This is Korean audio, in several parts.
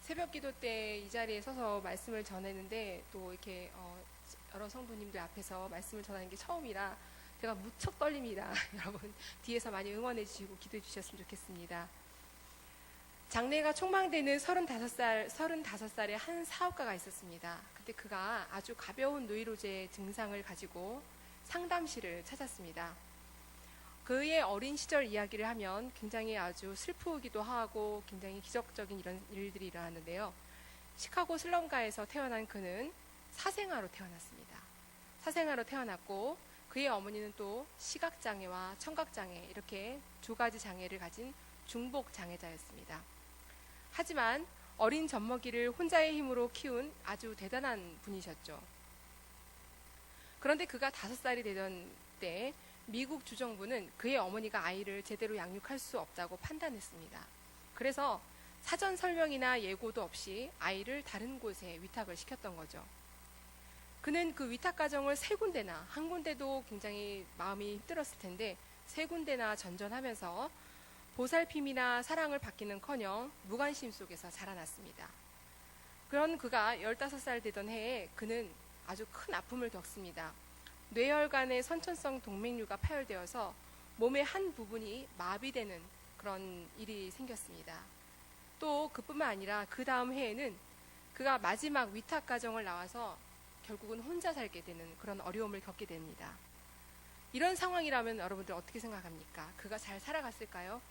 새벽 기도 때 이 자리에 서서 말씀을 전했는데 또 이렇게 여러 성도님들 앞에서 말씀을 전하는 게 처음이라 제가 무척 떨립니다. 여러분 뒤에서 많이 응원해 주시고 기도해 주셨으면 좋겠습니다. 장래가 촉망되는 35살의 한 사업가가 있었습니다. 그때 그가 아주 가벼운 노이로제 증상을 가지고 상담실을 찾았습니다. 그의 어린 시절 이야기를 하면 굉장히 아주 슬프기도 하고 굉장히 기적적인 이런 일들이 일어났는데요. 시카고 슬럼가에서 태어난 그는 사생아로 태어났습니다. 사생아로 태어났고 그의 어머니는 또 시각장애와 청각장애 이렇게 두 가지 장애를 가진 중복장애자였습니다. 하지만 어린 젖먹이를 혼자의 힘으로 키운 아주 대단한 분이셨죠. 그런데 그가 5살이 되던 때 미국 주정부는 그의 어머니가 아이를 제대로 양육할 수 없다고 판단했습니다. 그래서 사전 설명이나 예고도 없이 아이를 다른 곳에 위탁을 시켰던 거죠. 그는 그 위탁 가정을 3군데나, 한 군데도 굉장히 마음이 힘들었을 텐데 3군데나 전전하면서 보살핌이나 사랑을 받기는커녕 무관심 속에서 자라났습니다. 그런 그가 15살 되던 해에 그는 아주 큰 아픔을 겪습니다. 뇌혈관의 선천성 동맥류가 파열되어서 몸의 한 부분이 마비되는 그런 일이 생겼습니다. 또 그뿐만 아니라 그 다음 해에는 그가 마지막 위탁 가정을 나와서 결국은 혼자 살게 되는 그런 어려움을 겪게 됩니다. 이런 상황이라면 여러분들 어떻게 생각합니까? 그가 잘 살아갔을까요?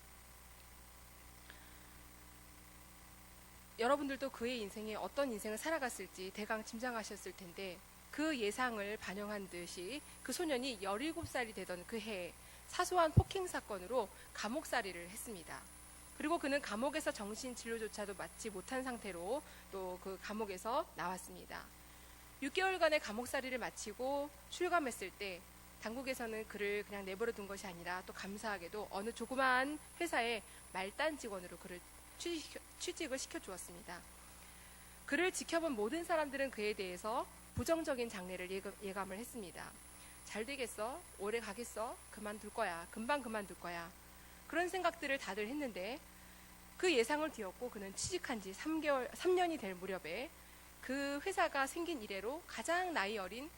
여러분들도 그의 인생에 어떤 인생을 살아갔을지 대강 짐작하셨을 텐데 그 예상을 반영한 듯이 그 소년이 17살이 되던 그 해에 사소한 폭행 사건으로 감옥살이를 했습니다. 그리고 그는 감옥에서 정신진료조차도 받지 못한 상태로 또 그 감옥에서 나왔습니다. 6개월간의 감옥살이를 마치고 출감했을 때 당국에서는 그를 그냥 내버려 둔 것이 아니라 또 감사하게도 어느 조그마한 회사의 말단 직원으로 그를 취직을 시켜주었습니다. 그를 지켜본 모든 사람들은 그에 대해서 부정적인 장래를 예감을 했습니다. 잘 되겠어? 오래 가겠어? 그만둘 거야. 금방 그만둘 거야. 그런 생각들을 다들 했는데 그 예상을 뒤엎고 그는 취직한 지 3년이 될 무렵에 그 회사가 생긴 이래로 가장 나이 어린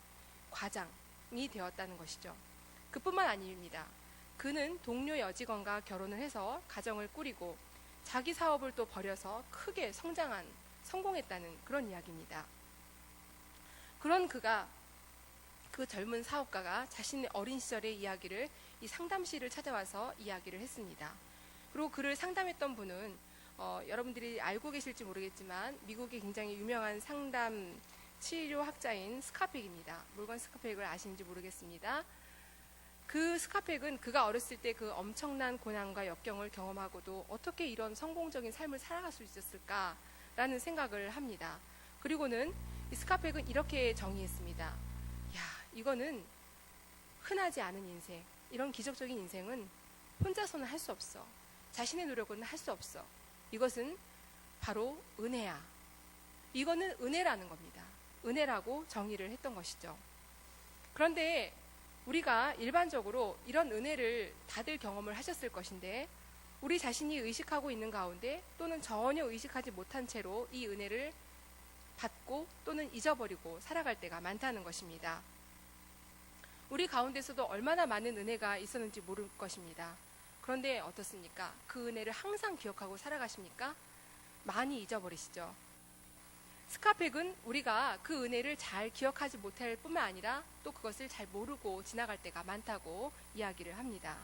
과장이 되었다는 것이죠. 그뿐만 아닙니다. 그는 동료 여직원과 결혼을 해서 가정을 꾸리고 자기 사업을 또 벌여서 크게 성공했다는 그런 이야기입니다. 그런 그 젊은 사업가가 자신의 어린 시절의 이야기를 이 상담실을 찾아와서 이야기를 했습니다. 그리고 그를 상담했던 분은 여러분들이 알고 계실지 모르겠지만 미국의 굉장히 유명한 상담 치료학자인 스카펙입니다. 몰건 스카펙을 아시는지 모르겠습니다. 그 스카펙은 그가 어렸을 때 그 엄청난 고난과 역경을 경험하고도 어떻게 이런 성공적인 삶을 살아갈 수 있었을까라는 생각을 합니다. 그리고는 이 스카펙은 이렇게 정의했습니다. 야, 이거는 흔하지 않은 인생, 이런 기적적인 인생은 혼자서는 할 수 없어. 자신의 노력은 할 수 없어. 이것은 바로 은혜야. 이거는 은혜라는 겁니다. 은혜라고 정의를 했던 것이죠. 그런데 우리가 일반적으로 이런 은혜를 다들 경험을 하셨을 것인데 우리 자신이 의식하고 있는 가운데 또는 전혀 의식하지 못한 채로 이 은혜를 받고 또는 잊어버리고 살아갈 때가 많다는 것입니다. 우리 가운데서도 얼마나 많은 은혜가 있었는지 모를 것입니다. 그런데 어떻습니까? 그 은혜를 항상 기억하고 살아가십니까? 많이 잊어버리시죠. 스카펙은 우리가 그 은혜를 잘 기억하지 못할 뿐만 아니라 또 그것을 잘 모르고 지나갈 때가 많다고 이야기를 합니다.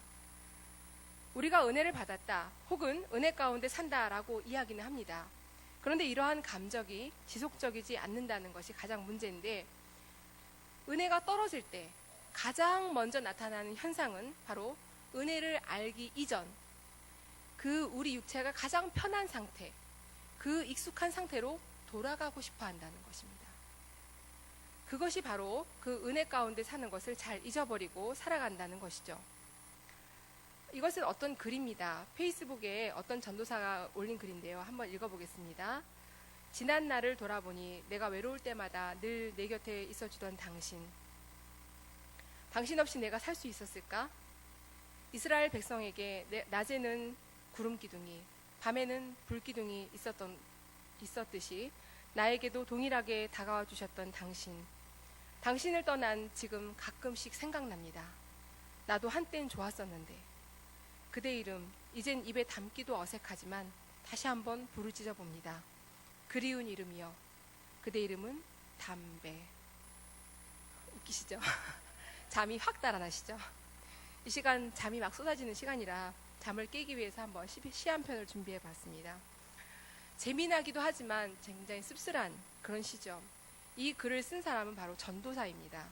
우리가 은혜를 받았다 혹은 은혜 가운데 산다라고 이야기는 합니다. 그런데 이러한 감정이 지속적이지 않는다는 것이 가장 문제인데 은혜가 떨어질 때 가장 먼저 나타나는 현상은 바로 은혜를 알기 이전 그 우리 육체가 가장 편한 상태, 그 익숙한 상태로 돌아가고 싶어 한다는 것입니다. 그것이 바로 그 은혜 가운데 사는 것을 잘 잊어버리고 살아간다는 것이죠. 이것은 어떤 글입니다. 페이스북에 어떤 전도사가 올린 글인데요. 한번 읽어보겠습니다. 지난 날을 돌아보니 내가 외로울 때마다 늘 내 곁에 있어주던 당신. 당신 없이 내가 살 수 있었을까? 이스라엘 백성에게 낮에는 구름 기둥이, 밤에는 불 기둥이 있었던 있었듯이 나에게도 동일하게 다가와 주셨던 당신을 떠난 지금 가끔씩 생각납니다. 나도 한땐 좋았었는데 그대 이름 이젠 입에 담기도 어색하지만 다시 한번 부르짖어 봅니다. 그리운 이름이여. 그대 이름은 담배. 웃기시죠? 잠이 확 달아나시죠? 이 시간 잠이 막 쏟아지는 시간이라 잠을 깨기 위해서 한번 시 한 편을 준비해 봤습니다. 재미나기도 하지만 굉장히 씁쓸한 그런 시죠. 이 글을 쓴 사람은 바로 전도사입니다.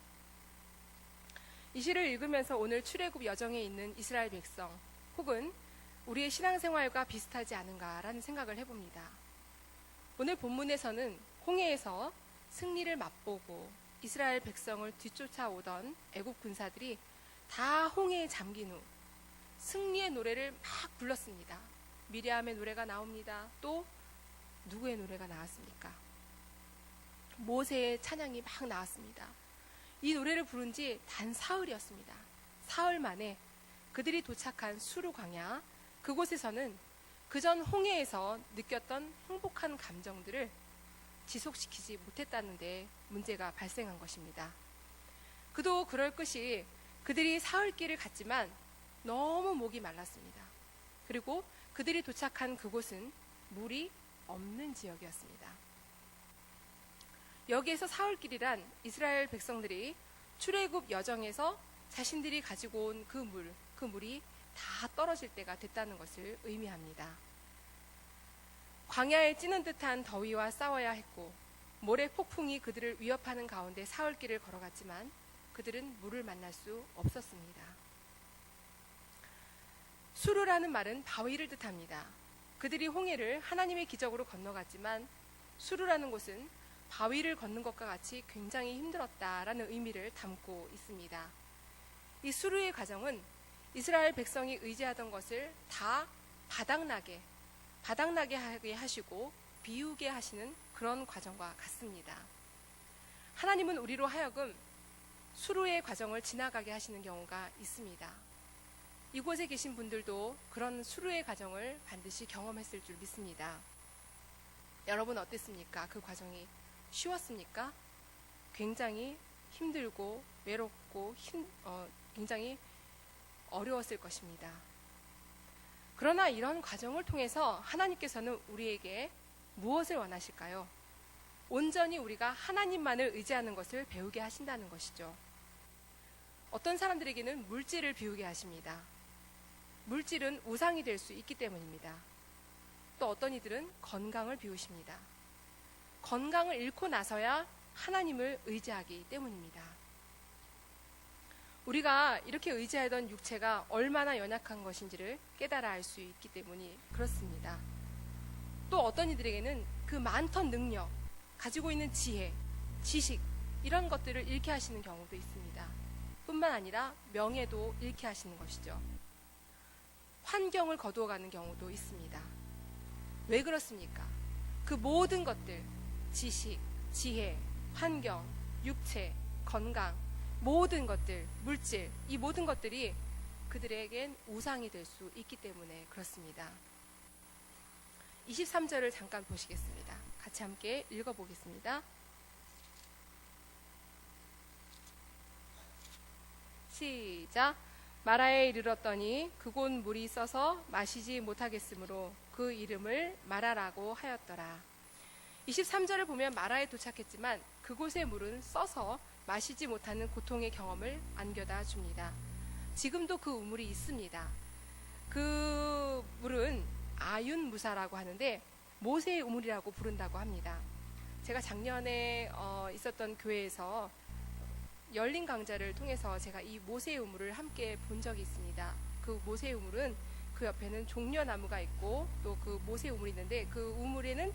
이 시를 읽으면서 오늘 출애굽 여정에 있는 이스라엘 백성 혹은 우리의 신앙생활과 비슷하지 않은가라는 생각을 해봅니다. 오늘 본문에서는 홍해에서 승리를 맛보고 이스라엘 백성을 뒤쫓아오던 애국 군사들이 다 홍해에 잠긴 후 승리의 노래를 막 불렀습니다. 미리암의 노래가 나옵니다. 또 누구의 노래가 나왔습니까? 모세의 찬양이 막 나왔습니다. 이 노래를 부른 지 단 사흘이었습니다. 사흘 만에 그들이 도착한 수르 광야, 그곳에서는 그전 홍해에서 느꼈던 행복한 감정들을 지속시키지 못했다는 데 문제가 발생한 것입니다. 그도 그럴 것이 그들이 사흘길을 갔지만 너무 목이 말랐습니다. 그리고 그들이 도착한 그곳은 물이 없는 지역이었습니다. 여기에서 사흘길이란 이스라엘 백성들이 출애굽 여정에서 자신들이 가지고 온 그 물이 다 떨어질 때가 됐다는 것을 의미합니다. 광야에 찌는 듯한 더위와 싸워야 했고 모래 폭풍이 그들을 위협하는 가운데 사흘길을 걸어갔지만 그들은 물을 만날 수 없었습니다. 수르라는 말은 바위를 뜻합니다. 그들이 홍해를 하나님의 기적으로 건너갔지만 수르라는 곳은 바위를 걷는 것과 같이 굉장히 힘들었다라는 의미를 담고 있습니다. 이 수르의 과정은 이스라엘 백성이 의지하던 것을 다 바닥나게 하게 하시고 비우게 하시는 그런 과정과 같습니다. 하나님은 우리로 하여금 수르의 과정을 지나가게 하시는 경우가 있습니다. 이곳에 계신 분들도 그런 수르의 과정을 반드시 경험했을 줄 믿습니다. 여러분 어땠습니까? 그 과정이 쉬웠습니까? 굉장히 힘들고 외롭고 굉장히 어려웠을 것입니다. 그러나 이런 과정을 통해서 하나님께서는 우리에게 무엇을 원하실까요? 온전히 우리가 하나님만을 의지하는 것을 배우게 하신다는 것이죠. 어떤 사람들에게는 물질을 비우게 하십니다. 물질은 우상이 될 수 있기 때문입니다. 또 어떤 이들은 건강을 비우십니다. 건강을 잃고 나서야 하나님을 의지하기 때문입니다. 우리가 이렇게 의지하던 육체가 얼마나 연약한 것인지를 깨달아 알 수 있기 때문이 그렇습니다. 또 어떤 이들에게는 그 많던 능력, 가지고 있는 지혜, 지식 이런 것들을 잃게 하시는 경우도 있습니다. 뿐만 아니라 명예도 잃게 하시는 것이죠. 환경을 거두어가는 경우도 있습니다. 왜 그렇습니까? 그 모든 것들, 지식, 지혜, 환경, 육체, 건강, 모든 것들, 물질, 이 모든 것들이 그들에겐 우상이 될 수 있기 때문에 그렇습니다. 23절을 잠깐 보시겠습니다. 같이 함께 읽어보겠습니다. 시작. 마라에 이르렀더니 그곳 물이 써서 마시지 못하겠으므로 그 이름을 마라라고 하였더라. 23절을 보면 마라에 도착했지만 그곳의 물은 써서 마시지 못하는 고통의 경험을 안겨다 줍니다. 지금도 그 우물이 있습니다. 그 물은 아윤무사라고 하는데 모세의 우물이라고 부른다고 합니다. 제가 작년에 있었던 교회에서 열린 강좌를 통해서 제가 이 모세의 우물을 함께 본 적이 있습니다. 그 모세의 우물은 그 옆에는 종려나무가 있고 또 그 모세의 우물이 있는데 그 우물에는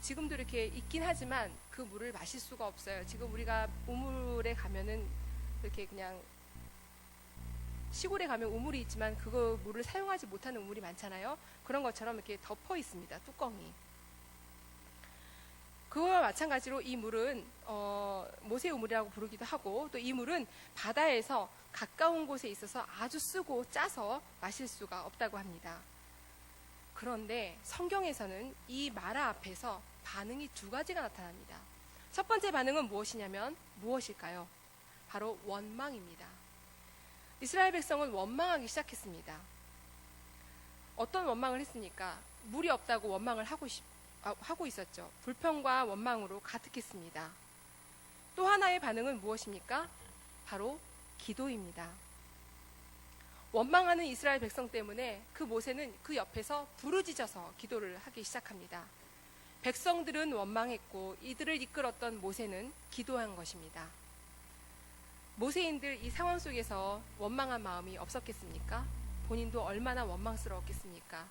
지금도 이렇게 있긴 하지만 그 물을 마실 수가 없어요. 지금 우리가 우물에 가면은 이렇게 그냥 시골에 가면 우물이 있지만 그거 물을 사용하지 못하는 우물이 많잖아요. 그런 것처럼 이렇게 덮어 있습니다. 뚜껑이. 그와 마찬가지로 이 물은 모세의 우물이라고 부르기도 하고 또 이 물은 바다에서 가까운 곳에 있어서 아주 쓰고 짜서 마실 수가 없다고 합니다. 그런데 성경에서는 이 마라 앞에서 반응이 두 가지가 나타납니다. 첫 번째 반응은 무엇이냐면 무엇일까요? 바로 원망입니다. 이스라엘 백성은 원망하기 시작했습니다. 어떤 원망을 했습니까? 물이 없다고 원망을 하고 있었죠. 불평과 원망으로 가득했습니다. 또 하나의 반응은 무엇입니까? 바로 기도입니다. 원망하는 이스라엘 백성 때문에 그 모세는 그 옆에서 부르짖어서 기도를 하기 시작합니다. 백성들은 원망했고 이들을 이끌었던 모세는 기도한 것입니다. 모세인들 이 상황 속에서 원망한 마음이 없었겠습니까? 본인도 얼마나 원망스러웠겠습니까?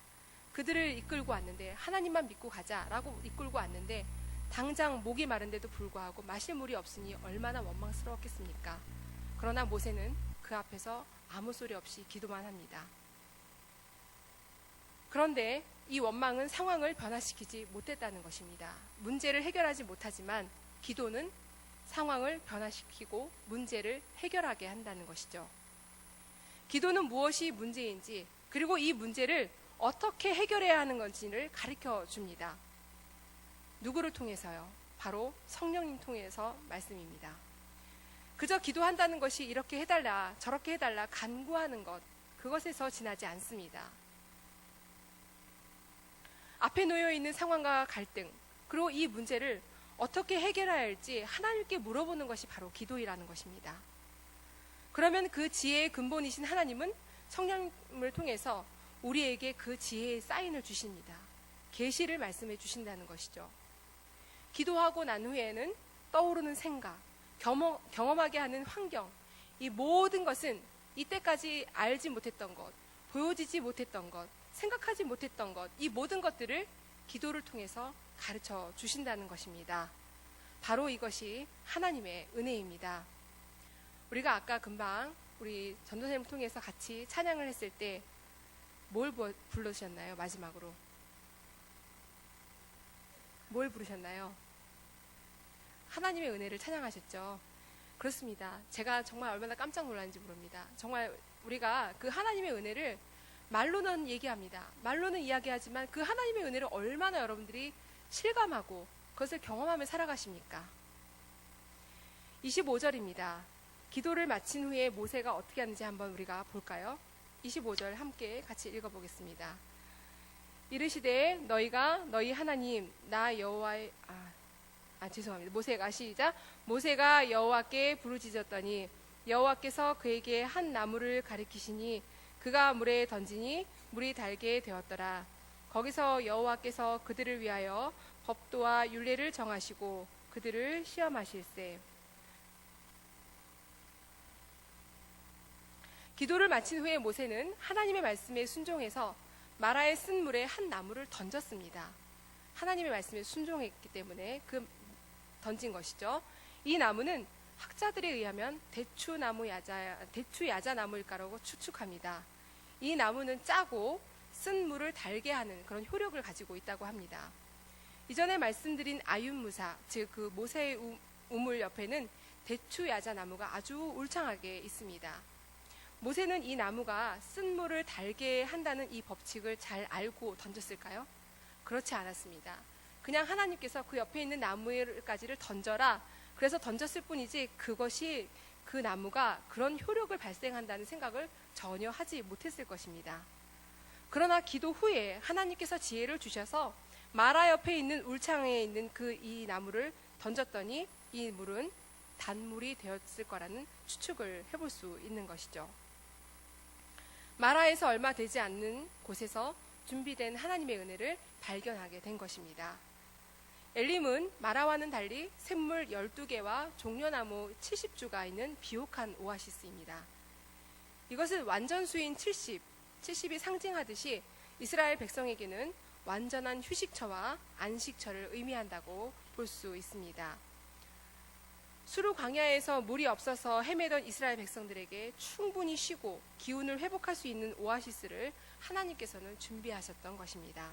그들을 이끌고 왔는데 하나님만 믿고 가자라고 이끌고 왔는데 당장 목이 마른데도 불구하고 마실 물이 없으니 얼마나 원망스러웠겠습니까? 그러나 모세는 그 앞에서 아무 소리 없이 기도만 합니다. 그런데 이 원망은 상황을 변화시키지 못했다는 것입니다. 문제를 해결하지 못하지만 기도는 상황을 변화시키고 문제를 해결하게 한다는 것이죠. 기도는 무엇이 문제인지 그리고 이 문제를 어떻게 해결해야 하는 건지를 가르쳐 줍니다. 누구를 통해서요? 바로 성령님 통해서 말씀입니다. 그저 기도한다는 것이 이렇게 해달라 저렇게 해달라 간구하는 것, 그것에서 지나지 않습니다. 앞에 놓여 있는 상황과 갈등, 그리고 이 문제를 어떻게 해결해야 할지 하나님께 물어보는 것이 바로 기도이라는 것입니다. 그러면 그 지혜의 근본이신 하나님은 성령님을 통해서 우리에게 그 지혜의 사인을 주십니다. 계시를 말씀해 주신다는 것이죠. 기도하고 난 후에는 떠오르는 생각, 경험하게 하는 환경, 이 모든 것은 이때까지 알지 못했던 것, 보여지지 못했던 것, 생각하지 못했던 것, 이 모든 것들을 기도를 통해서 가르쳐 주신다는 것입니다. 바로 이것이 하나님의 은혜입니다. 우리가 아까 금방 우리 전도사님을 통해서 같이 찬양을 했을 때 뭘 부르셨나요? 마지막으로 뭘 부르셨나요? 하나님의 은혜를 찬양하셨죠. 그렇습니다. 제가 정말 얼마나 깜짝 놀랐는지 모릅니다. 정말 우리가 그 하나님의 은혜를 말로는 얘기합니다. 말로는 이야기하지만 그 하나님의 은혜를 얼마나 여러분들이 실감하고 그것을 경험하며 살아가십니까? 25절입니다. 기도를 마친 후에 모세가 어떻게 하는지 한번 우리가 볼까요? 25절 함께 같이 읽어보겠습니다. 이르시되 너희가 너희 하나님 나 여호와의 죄송합니다. 모세가 시작. 모세가 여호와께 부르짖었더니 여호와께서 그에게 한 나무를 가리키시니 그가 물에 던지니 물이 달게 되었더라. 거기서 여호와께서 그들을 위하여 법도와 율례를 정하시고 그들을 시험하실세. 기도를 마친 후에 모세는 하나님의 말씀에 순종해서 마라에 쓴 물에 한 나무를 던졌습니다. 하나님의 말씀에 순종했기 때문에 던진 것이죠. 이 나무는 학자들에 의하면 대추 야자 나무일까라고 추측합니다. 이 나무는 짜고 쓴 물을 달게 하는 그런 효력을 가지고 있다고 합니다. 이전에 말씀드린 아윤무사, 즉 그 모세의 우물 옆에는 대추 야자 나무가 아주 울창하게 있습니다. 모세는 이 나무가 쓴 물을 달게 한다는 이 법칙을 잘 알고 던졌을까요? 그렇지 않았습니다. 그냥 하나님께서 그 옆에 있는 나무까지를 던져라, 그래서 던졌을 뿐이지 그것이 그 나무가 그런 효력을 발생한다는 생각을 전혀 하지 못했을 것입니다. 그러나 기도 후에 하나님께서 지혜를 주셔서 마라 옆에 있는 울창에 있는 이 나무를 던졌더니 이 물은 단물이 되었을 거라는 추측을 해볼 수 있는 것이죠. 마라에서 얼마 되지 않는 곳에서 준비된 하나님의 은혜를 발견하게 된 것입니다. 엘림은 마라와는 달리 샘물 12개와 종려나무 70주가 있는 비옥한 오아시스입니다. 이것은 완전수인 70이 상징하듯이 이스라엘 백성에게는 완전한 휴식처와 안식처를 의미한다고 볼 수 있습니다. 수르 광야에서 물이 없어서 헤매던 이스라엘 백성들에게 충분히 쉬고 기운을 회복할 수 있는 오아시스를 하나님께서는 준비하셨던 것입니다.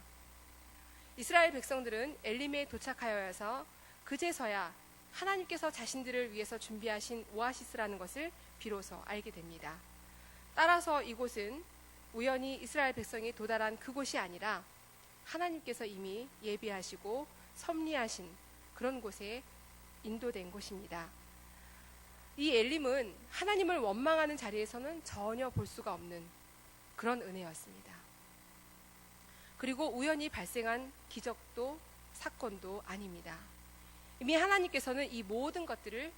이스라엘 백성들은 엘림에 도착하여서 그제서야 하나님께서 자신들을 위해서 준비하신 오아시스라는 것을 비로소 알게 됩니다. 따라서 이곳은 우연히 이스라엘 백성이 도달한 그곳이 아니라 하나님께서 이미 예비하시고 섭리하신 그런 곳에 인도된 곳입니다. 이 엘림은 하나님을 원망하는 자리에서는 전혀 볼 수가 없는 그런 은혜였습니다. 그리고 우연히 발생한 기적도 사건도 아닙니다. 이미 하나님께서는 이 모든 것들을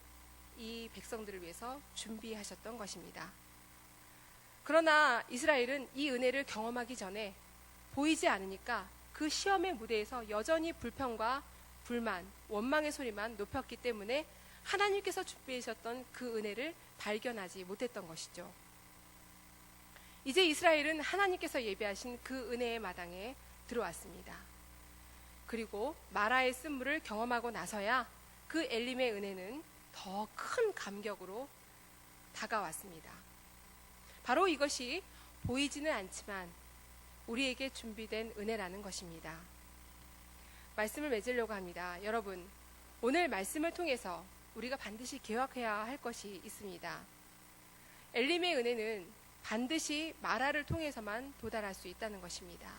이 백성들을 위해서 준비하셨던 것입니다. 그러나 이스라엘은 이 은혜를 경험하기 전에 보이지 않으니까 그 시험의 무대에서 여전히 불평과 불만, 원망의 소리만 높였기 때문에 하나님께서 준비하셨던 그 은혜를 발견하지 못했던 것이죠. 이제 이스라엘은 하나님께서 예비하신 그 은혜의 마당에 들어왔습니다. 그리고 마라의 쓴물을 경험하고 나서야 그 엘림의 은혜는 더 큰 감격으로 다가왔습니다. 바로 이것이 보이지는 않지만 우리에게 준비된 은혜라는 것입니다. 말씀을 맺으려고 합니다. 여러분, 오늘 말씀을 통해서 우리가 반드시 기억해야 할 것이 있습니다. 엘림의 은혜는 반드시 마라를 통해서만 도달할 수 있다는 것입니다.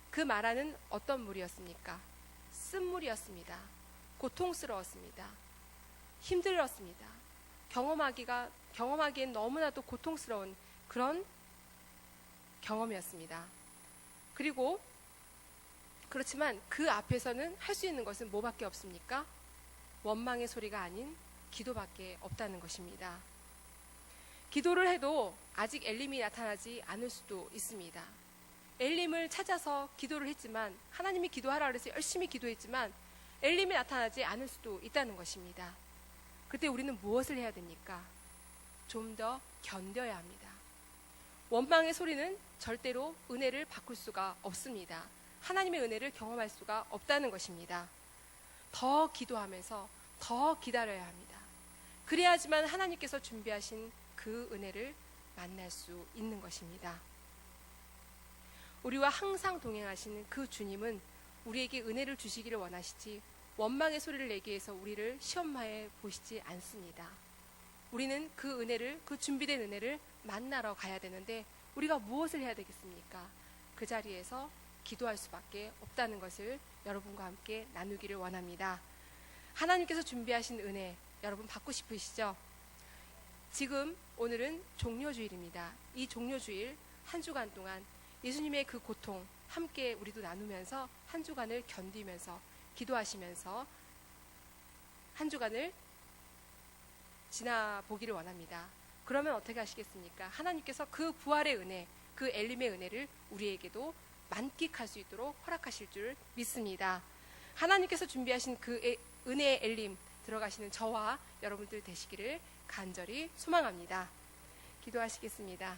그 마라는 어떤 물이었습니까? 쓴물이었습니다. 고통스러웠습니다. 힘들었습니다. 경험하기엔 너무나도 고통스러운 그런 경험이었습니다. 그리고 그렇지만 그 앞에서는 할 수 있는 것은 뭐밖에 없습니까? 원망의 소리가 아닌 기도밖에 없다는 것입니다. 기도를 해도 아직 엘림이 나타나지 않을 수도 있습니다. 엘림을 찾아서 기도를 했지만, 하나님이 기도하라 그래서 열심히 기도했지만 엘림이 나타나지 않을 수도 있다는 것입니다. 그때 우리는 무엇을 해야 됩니까? 좀 더 견뎌야 합니다. 원망의 소리는 절대로 은혜를 바꿀 수가 없습니다. 하나님의 은혜를 경험할 수가 없다는 것입니다. 더 기도하면서 더 기다려야 합니다. 그래야지만 하나님께서 준비하신 그 은혜를 만날 수 있는 것입니다. 우리와 항상 동행하시는 그 주님은 우리에게 은혜를 주시기를 원하시지 원망의 소리를 내기 위해서 우리를 시험하에 보시지 않습니다. 우리는 그 은혜를, 그 준비된 은혜를 만나러 가야 되는데 우리가 무엇을 해야 되겠습니까? 그 자리에서 기도할 수밖에 없다는 것을 여러분과 함께 나누기를 원합니다. 하나님께서 준비하신 은혜 여러분 받고 싶으시죠? 지금 오늘은 종료주일입니다. 이 종료주일 한 주간 동안 예수님의 그 고통 함께 우리도 나누면서 한 주간을 견디면서 기도하시면서 한 주간을 지나보기를 원합니다. 그러면 어떻게 하시겠습니까? 하나님께서 그 부활의 은혜, 그 엘림의 은혜를 우리에게도 만끽할 수 있도록 허락하실 줄 믿습니다. 하나님께서 준비하신 그 은혜의 엘림 들어가시는 저와 여러분들 되시기를 간절히 소망합니다. 기도하시겠습니다.